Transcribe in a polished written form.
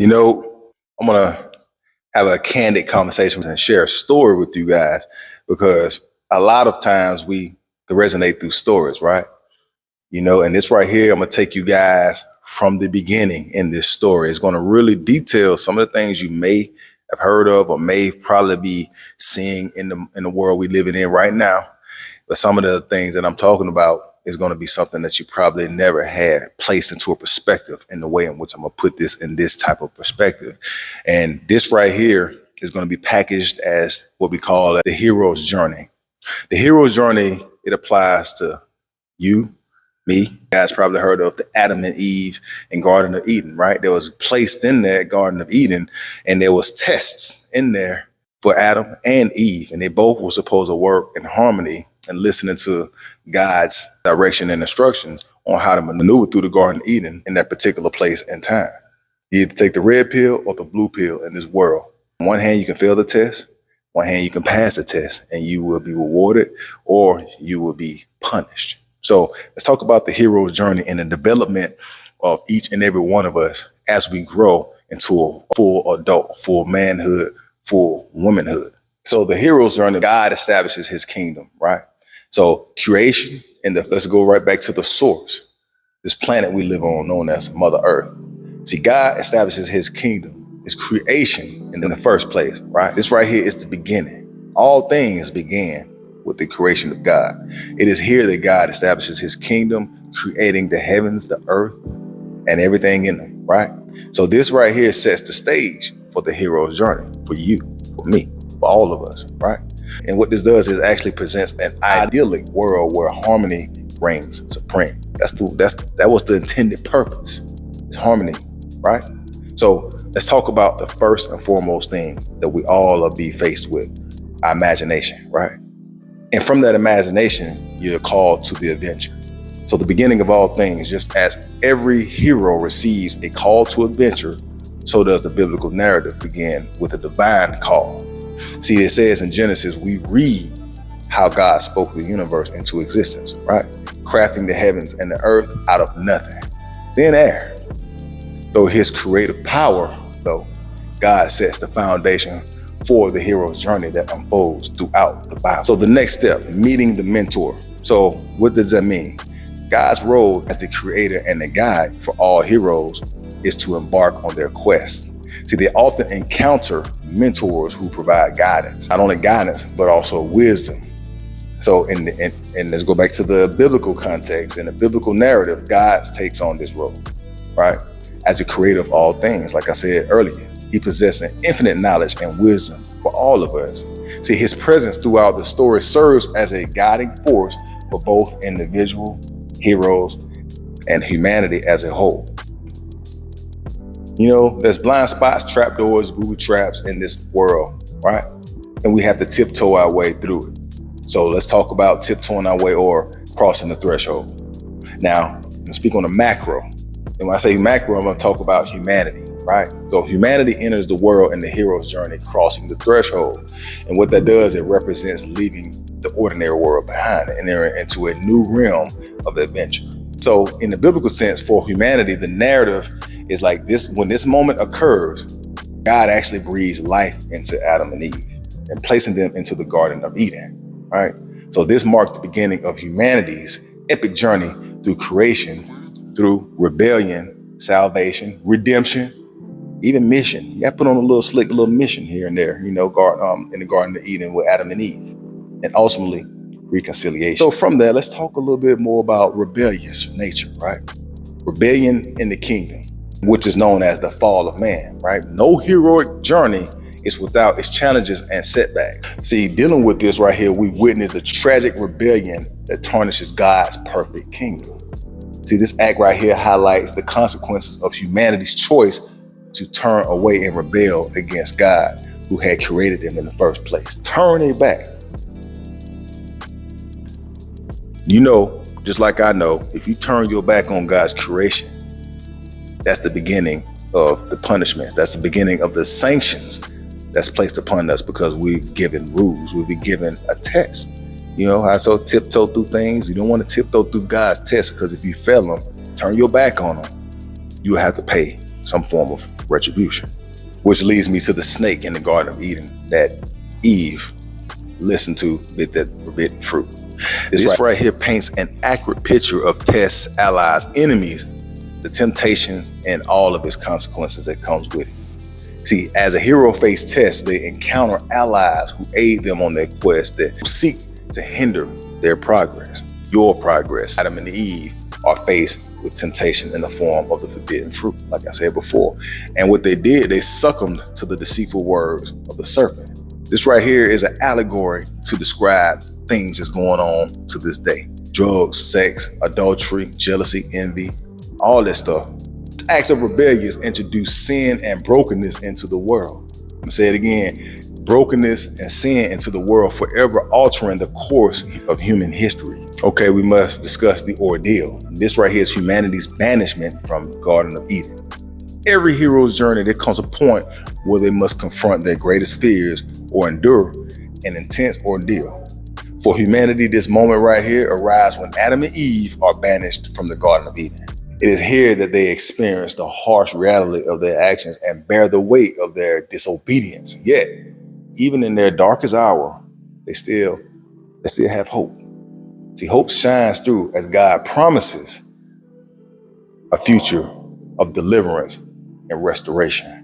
You know, I'm going to have a candid conversation and share a story with you guys because a lot of times we can resonate through stories, right? And this right here, I'm going to take you guys from the beginning in this story. It's going to really detail some of the things you may have heard of or may probably be seeing in the world we living in right now. But some of the things that I'm talking about is going to be something that you probably never had placed into a perspective in the way in which I'm going to put this in this type of perspective. And this right here is going to be packaged as what we call the hero's journey. The hero's journey, it applies to you, me. You guys probably heard of the Adam and Eve in Garden of Eden, right? There was placed in there Garden of Eden, and there was tests in there for Adam and Eve, and they both were supposed to work in harmony and listening to God's direction and instructions on how to maneuver through the Garden of Eden in that particular place and time. You either take the red pill or the blue pill in this world. On one hand, you can fail the test. One hand, you can pass the test and you will be rewarded or you will be punished. So let's talk about the hero's journey and the development of each and every one of us as we grow into a full adult, full manhood, full womanhood. So the hero's journey, God establishes his kingdom, right? So creation, let's go right back to the source, this planet we live on known as Mother Earth. See, God establishes his kingdom, his creation in the first place, right? This right here is the beginning. All things began with the creation of God. It is here that God establishes his kingdom, creating the heavens, the earth, and everything in them, right? So this right here sets the stage for the hero's journey, for you, for me, for all of us, right? And what this does is actually presents an idyllic world where harmony reigns supreme. That was the intended purpose. It's harmony, right? So let's talk about the first and foremost thing that we all are be faced with, our imagination, right? And from that imagination, you're called to the adventure. So the beginning of all things, just as every hero receives a call to adventure, so does the biblical narrative begin with a divine call. See, it says in Genesis, we read how God spoke the universe into existence, right? Crafting the heavens and the earth out of nothing. Thin air. Though his creative power, God sets the foundation for the hero's journey that unfolds throughout the Bible. So the next step, meeting the mentor. So what does that mean? God's role as the creator and the guide for all heroes is to embark on their quest. See, they often encounter mentors who provide guidance, not only guidance, but also wisdom. So, and let's go back to the biblical context. In the biblical narrative, God takes on this role, right? As the creator of all things, like I said earlier, he possesses an infinite knowledge and wisdom for all of us. See, his presence throughout the story serves as a guiding force for both individual heroes and humanity as a whole. There's blind spots, trapdoors, booby traps in this world, right? And we have to tiptoe our way through it. So let's talk about tiptoeing our way or crossing the threshold. Now, I'm gonna speak on the macro. And when I say macro, I'm gonna talk about humanity, right? So humanity enters the world in the hero's journey, crossing the threshold. And what that does, it represents leaving the ordinary world behind and entering into a new realm of adventure. So in the biblical sense, for humanity, the narrative is like this: when this moment occurs, God actually breathes life into Adam and Eve and placing them into the Garden of Eden, right? So this marked the beginning of humanity's epic journey through creation, through rebellion, salvation, redemption, even mission. You got to put on a little mission here and there, in the Garden of Eden with Adam and Eve, and ultimately reconciliation. So from there, let's talk a little bit more about rebellious nature, right? Rebellion in the kingdom, which is known as the fall of man, right? No heroic journey is without its challenges and setbacks. See, dealing with this right here, we witness a tragic rebellion that tarnishes God's perfect kingdom. See, this act right here highlights the consequences of humanity's choice to turn away and rebel against God, who had created them in the first place. Turn it back. Just like I know, if you turn your back on God's creation, that's the beginning of the punishments. That's the beginning of the sanctions that's placed upon us because we've given rules. We've been given a test. I so tiptoe through things. You don't want to tiptoe through God's test because if you fail them, turn your back on them, you'll have to pay some form of retribution. Which leads me to the snake in the Garden of Eden that Eve listened to with that forbidden fruit. This right here paints an accurate picture of Test's allies, enemies, the temptation, and all of its consequences that comes with it. See, as a hero faced Test, they encounter allies who aid them on their quest, that seek to hinder their progress, your progress. Adam and Eve are faced with temptation in the form of the forbidden fruit, like I said before. And what they did, they succumbed to the deceitful words of the serpent. This right here is an allegory to describe things that's going on to this day. Drugs, sex, adultery, jealousy, envy, all that stuff. Acts of rebellion introduce sin and brokenness into the world. I'm gonna say it again. Brokenness and sin into the world, forever altering the course of human history. Okay, we must discuss the ordeal. This right here is humanity's banishment from Garden of Eden. Every hero's journey, there comes a point where they must confront their greatest fears or endure an intense ordeal. For humanity, this moment right here arrives when Adam and Eve are banished from the Garden of Eden. It is here that they experience the harsh reality of their actions and bear the weight of their disobedience. Yet, even in their darkest hour, they still have hope. See, hope shines through as God promises a future of deliverance and restoration.